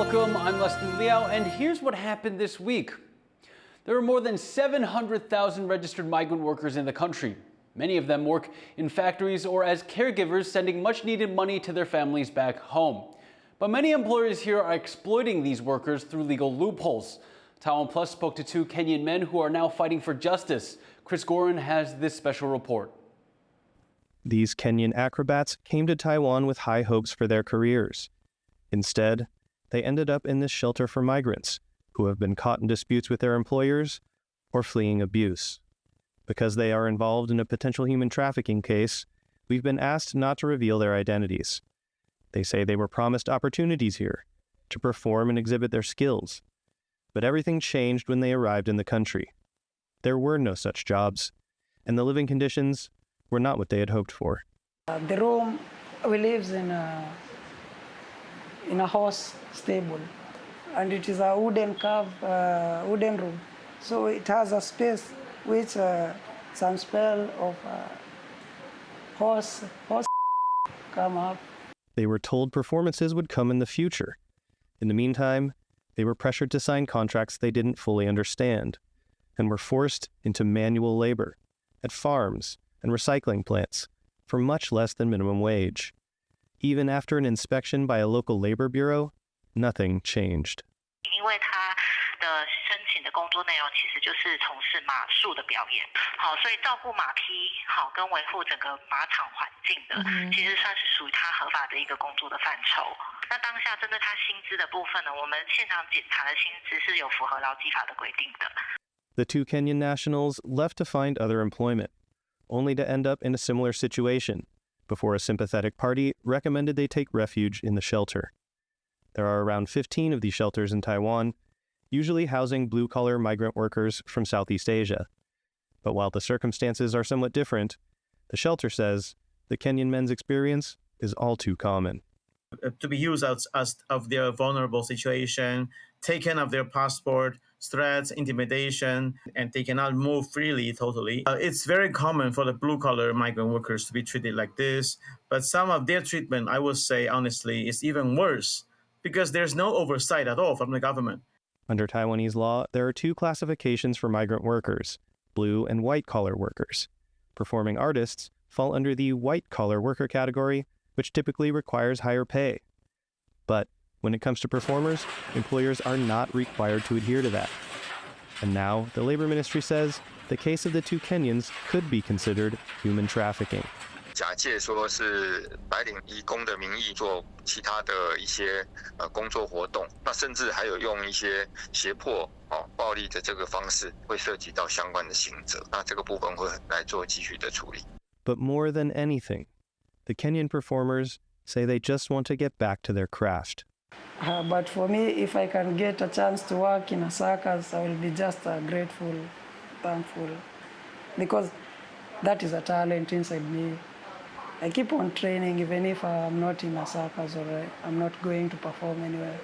Welcome, I'm Leslie Liao, and here's what happened this week. There are more than 700,000 registered migrant workers in the country. Many of them work in factories or as caregivers, sending much-needed money to their families back home. But many employers here are exploiting these workers through legal loopholes. TaiwanPlus spoke to two Kenyan men who are now fighting for justice. Chris Gorin has this special report. These Kenyan acrobats came to Taiwan with high hopes for their careers. Instead, they ended up in this shelter for migrants who have been caught in disputes with their employers or fleeing abuse. Because they are involved in a potential human trafficking case, we've been asked not to reveal their identities. They say they were promised opportunities here to perform and exhibit their skills. But everything changed when they arrived in the country. There were no such jobs, and the living conditions were not what they had hoped for. The room we live in a horse stable, and it is a wooden wooden room. So it has a space which some smell of horse come up. They were told performances would come in the future. In the meantime, they were pressured to sign contracts they didn't fully understand, and were forced into manual labor at farms and recycling plants for much less than minimum wage. Even after an inspection by a local labor bureau, nothing changed. 因为他的申请的工作内容其实就是从事马术的表演，好，所以照顾马匹，好，跟维护整个马场环境的，其实算是属于他合法的一个工作的范畴。那当下针对他薪资的部分呢，我们现场检查的薪资是有符合劳基法的规定的。The two Kenyan nationals left to find other employment, only to end up in a similar situation, before a sympathetic party recommended they take refuge in the shelter. There are around 15 of these shelters in Taiwan, usually housing blue-collar migrant workers from Southeast Asia. But while the circumstances are somewhat different, the shelter says the Kenyan men's experience is all too common. To be used as of their vulnerable situation, taken of their passport, threats, intimidation, and they cannot move freely totally. It's very common for the blue-collar migrant workers to be treated like this, but some of their treatment, I would say honestly, is even worse because there's no oversight at all from the government. Under Taiwanese law, there are two classifications for migrant workers, blue and white-collar workers. Performing artists fall under the white-collar worker category, which typically requires higher pay. But when it comes to performers, employers are not required to adhere to that. And now, the Labor Ministry says the case of the two Kenyans could be considered human trafficking. 假借说是白领移工的名义做其他的一些工作活动，那甚至还有用一些胁迫、暴力的这个方式，会涉及到相关的刑责。那这个部分会来做继续的处理。But more than anything, the Kenyan performers say they just want to get back to their craft. But for me, if I can get a chance to work in a circus, I will be just grateful, thankful, because that is a talent inside me. I keep on training even if I'm not in a circus or I'm not going to perform anywhere.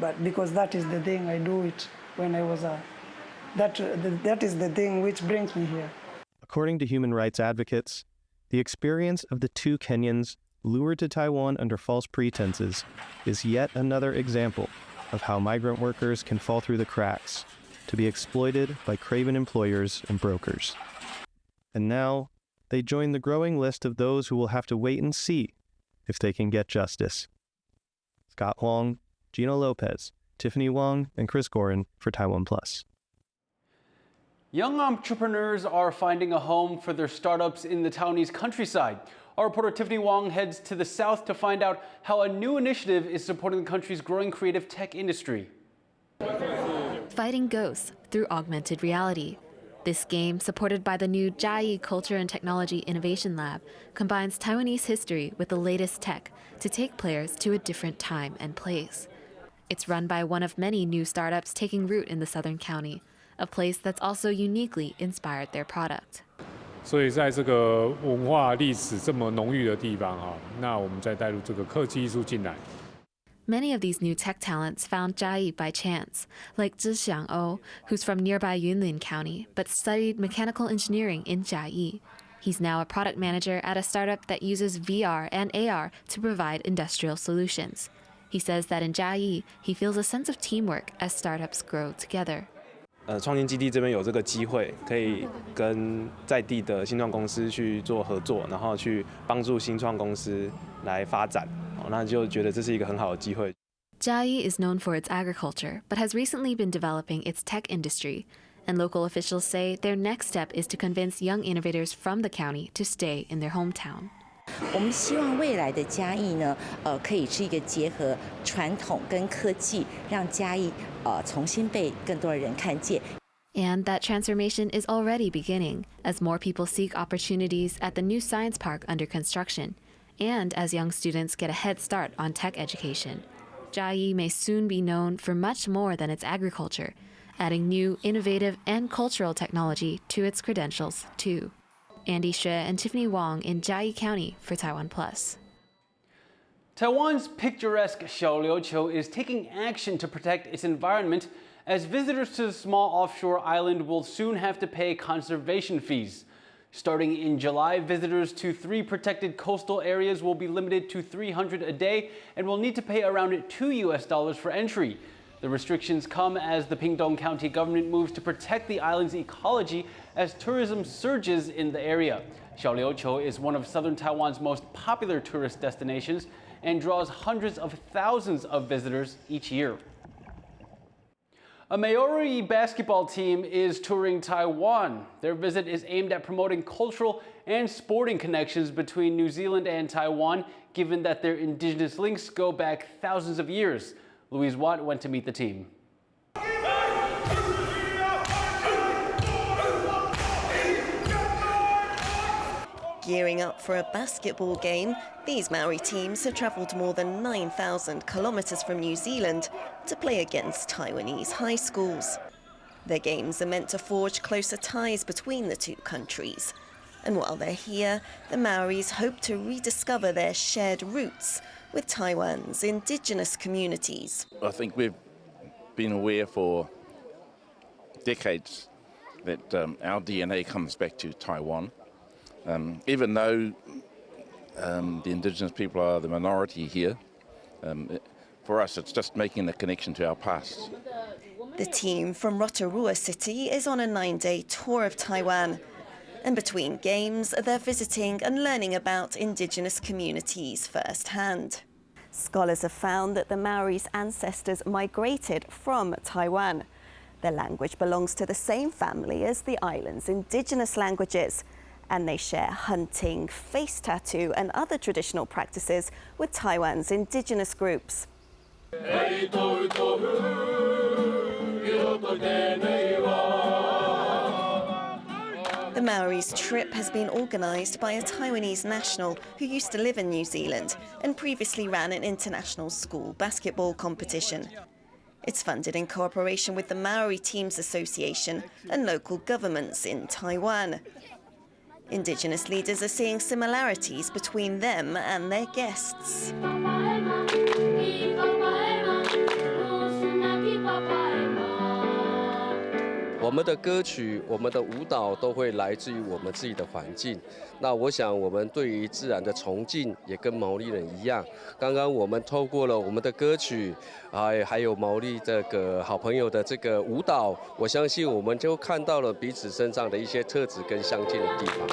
But because that is the thing, I do it when I was that is the thing which brings me here. According to human rights advocates, the experience of the two Kenyans lured to Taiwan under false pretenses is yet another example of how migrant workers can fall through the cracks to be exploited by craven employers and brokers. And now, they join the growing list of those who will have to wait and see if they can get justice. Scott Huang, Gino Lopez, Tiffany Wang, and Chris Gorin for TaiwanPlus. Young entrepreneurs are finding a home for their startups in the Taiwanese countryside. Our reporter Tiffany Wang heads to the south to find out how a new initiative is supporting the country's growing creative tech industry. Fighting ghosts through augmented reality. This game, supported by the new Jiayi Culture and Technology Innovation Lab, combines Taiwanese history with the latest tech to take players to a different time and place. It's run by one of many new startups taking root in the southern county, a place that's also uniquely inspired their product. 所以在这个文化历史这么浓郁的地方，那我们再带入这个科技艺术进来。 Many of these new tech talents found Jiayi by chance, like Zhi Xiang-o, who's from nearby Yunlin County, but studied mechanical engineering in Jiayi. He's now a product manager at a startup that uses VR and AR to provide industrial solutions. He says that in Jiayi, he feels a sense of teamwork as startups grow together. 创新基地这边有这个机会，可以跟在地的新创公司去做合作，然后去帮助新创公司来发展，那就觉得这是一个很好的机会。Jiayi is known for its agriculture, but has recently been developing its tech industry. And local officials say their next step is to convince young innovators from the county to stay in their hometown. 我们希望未来的嘉义呢，可以是一个结合传统跟科技，让嘉义重新被更多的人看见。And that transformation is already beginning as more people seek opportunities at the new science park under construction, and as young students get a head start on tech education. Jiayi may soon be known for much more than its agriculture, adding new, innovative, and cultural technology to its credentials, too. Andy Xue and Tiffany Wong in Jiayi County for TaiwanPlus. Taiwan's picturesque Xiaoliuqiu is taking action to protect its environment as visitors to the small offshore island will soon have to pay conservation fees. Starting in July, visitors to 3 protected coastal areas will be limited to $300 a day and will need to pay around $2 for entry. The restrictions come as the Pingdong County government moves to protect the island's ecology as tourism surges in the area. Xiaoliuqiu is one of southern Taiwan's most popular tourist destinations and draws hundreds of thousands of visitors each year. A Maori basketball team is touring Taiwan. Their visit is aimed at promoting cultural and sporting connections between New Zealand and Taiwan, given that their indigenous links go back thousands of years. Louise Watt went to meet the team. Gearing up for a basketball game, these Maori teams have travelled more than 9,000 kilometres from New Zealand to play against Taiwanese high schools. Their games are meant to forge closer ties between the two countries. And while they're here, the Maoris hope to rediscover their shared roots with Taiwan's indigenous communities. I think we've been aware for decades that our DNA comes back to Taiwan. Even though the indigenous people are the minority here, for us it's just making a connection to our past. The team from Rotorua City is on a 9-day tour of Taiwan. And between games, they're visiting and learning about indigenous communities firsthand. Scholars have found that the Maoris' ancestors migrated from Taiwan. Their language belongs to the same family as the island's indigenous languages, and they share hunting, face tattoo, and other traditional practices with Taiwan's indigenous groups. The Maoris' trip has been organised by a Taiwanese national who used to live in New Zealand and previously ran an international school basketball competition. It's funded in cooperation with the Maori Teams Association and local governments in Taiwan. Indigenous leaders are seeing similarities between them and their guests.我们的歌曲、我们的舞蹈都会来自于我们自己的环境。那我想，我们对于自然的崇敬也跟毛利人一样。刚刚我们透过了我们的歌曲，还有毛利这个好朋友的这个舞蹈，我相信我们就看到了彼此身上的一些特质跟相近的地方。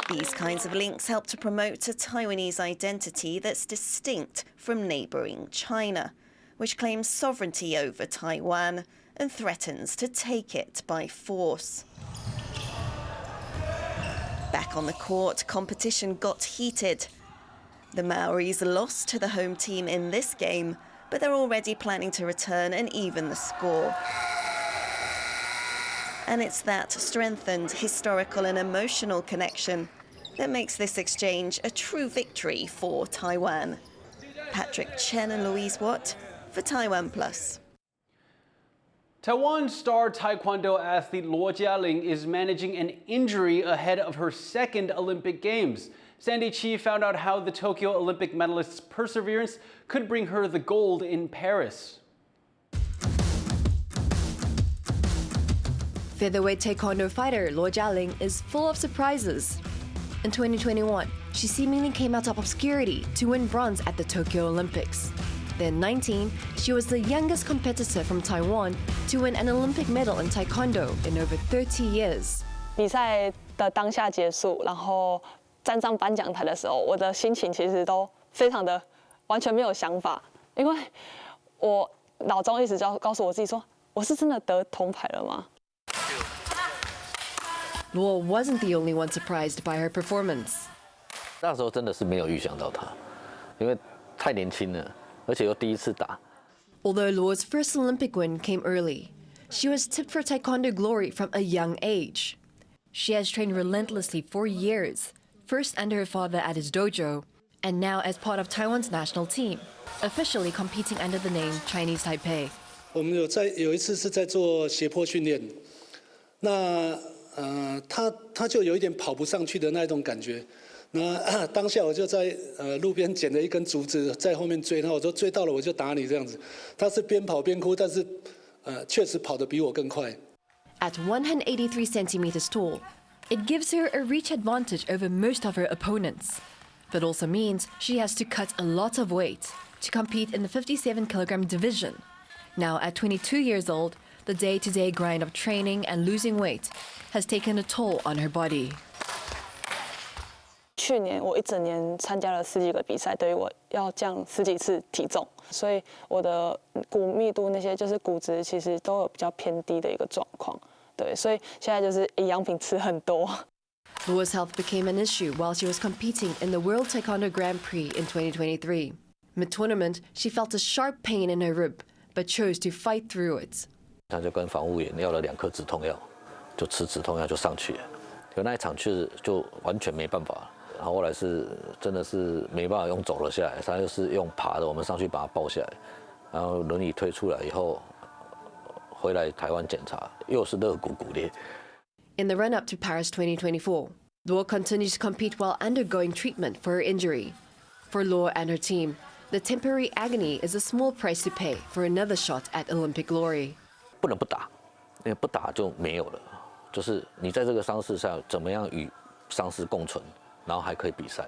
These kinds of links help to promote a Taiwanese identity that's distinct from neighbouring China, which claims sovereignty over Taiwan and threatens to take it by force. Back on the court, competition got heated. The Maoris lost to the home team in this game, but they're already planning to return and even the score. And it's that strengthened historical and emotional connection that makes this exchange a true victory for Taiwan. Patrick Chen and Louise Watt for TaiwanPlus. Taiwan star Taekwondo athlete Luo Jialing is managing an injury ahead of her second Olympic Games. Sandy Chi found out how the Tokyo Olympic medalist's perseverance could bring her the gold in Paris. Featherweight Taekwondo fighter Luo Jialing is full of surprises. In 2021, she seemingly came out of obscurity to win bronze at the Tokyo Olympics. Then 19, she was the youngest competitor from Taiwan to win an Olympic medal in Taekwondo in over 30 years. 比赛的当下结束，然后站上颁奖台的时候，我的心情其实都非常的完全没有想法，因为我脑中一直告诉我自己说，我是真的得铜牌了吗？ Luo wasn't the only one surprised by her performance. 那时候真的是没有预想到她，因为太年轻了，而且又第一次打。 Although Luo's first Olympic win came early, she was tipped for Taekwondo glory from a young age. She has trained relentlessly for years, first under her father at his dojo, and now as part of Taiwan's national team, officially competing under the name Chinese Taipei. 我们有一次是在做斜坡训练，那他就有一点跑不上去的那种感觉。那当下我就在路边捡了一根竹子在后面追他，我说追到了我就打你这样子。他是边跑边哭，但是确实跑得比我更快。 At 183 centimeters tall, it gives her a reach advantage over most of her opponents, but also means she has to cut a lot of weight to compete in the 57-kilogram division. Now, at 22 years old, the day-to-day grind of training and losing weight has taken a toll on her body. 去年我一整年参加了10几个比赛，等于我要降10几次体重，所以我的骨密度那些就是骨质其实都有比较偏低的一个状况。对，所以现在就是营养品吃很多。Luo's health became an issue while she was competing in the World Taekwondo Grand Prix in 2023. Mid-tournament, she felt a sharp pain in her rib, but chose to fight through it. 他就跟防护员要了2颗止痛药，就吃止痛药就上去了。可那一场就完全没办法了。 然后后来是真的是没办法用走了下来，他就是用爬的，我们上去把他抱下来，然后轮椅推出来以后，回来台湾检查，又是肋骨骨裂。In the run-up to Paris 2024, Luo continues to compete while undergoing treatment for her injury. For Luo and her team, the temporary agony is a small price to pay for another shot at Olympic glory. 不能不打，因为不打就没有了。就是你在这个伤势下，怎么样与伤势共存？ 然后还可以比赛。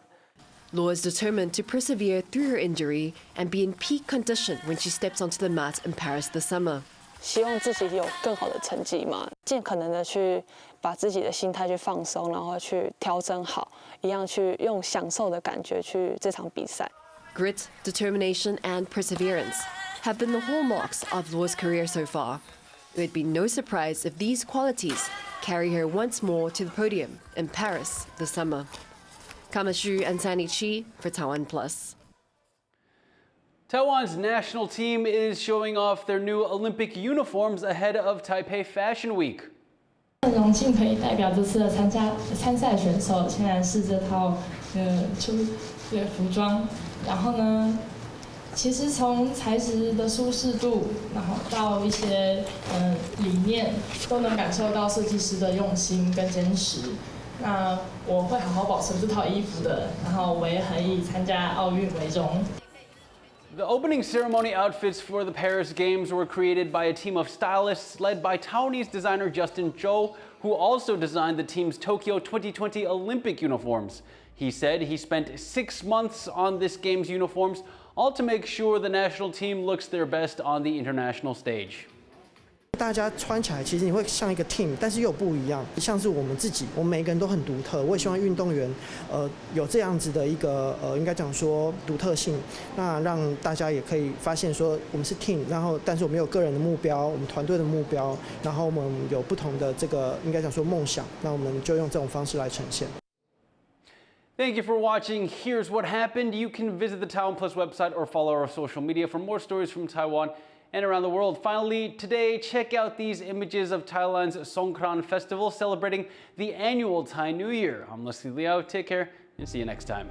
Luo is determined to persevere through her injury and be in peak condition when she steps onto the mat in Paris this summer. 希望自己有更好的成绩嘛，尽可能的去把自己的心态去放松，然后去调整好，一样去用享受的感觉去这场比赛。Grit, determination, and perseverance have been the hallmarks of Luo's career so far. It would be no surprise if these qualities carry her once more to the podium in Paris this summer. Kamashu and Sani Chi for TaiwanPlus. Taiwan's national team is showing off their new Olympic uniforms ahead of Taipei Fashion Week. 很荣幸可以代表这次的参赛选手，现在是这套服装。然后呢，其实从材质的舒适度，然后到一些理念，都能感受到设计师的用心跟坚持。 那我会好好保存这套衣服的，然后我也很以参加奥运为荣。 The opening ceremony outfits for the Paris Games were created by a team of stylists led by Taiwanese designer Justin Zhou, who also designed the team's Tokyo 2020 Olympic uniforms. He said he spent 6 months on this game's uniforms, all to make sure the national team looks their best on the international stage. 大家穿起来，其实你会像一个 team， 但是又不一样。像是我们自己，我们每个人都很独特。我也希望运动员，有这样子的一个应该讲说独特性，那让大家也可以发现说我们是 team， 然后但是我们有个人的目标，我们团队的目标，然后我们有不同的这个应该讲说梦想，那我们就用这种方式来呈现。 Thank you for watching. Here's what happened. You can visit the TaiwanPlus website or follow our social media for more stories from Taiwan and around the world. Finally, today, check out these images of Thailand's Songkran Festival celebrating the annual Thai New Year. I'm Leslie Liao. Take care and see you next time.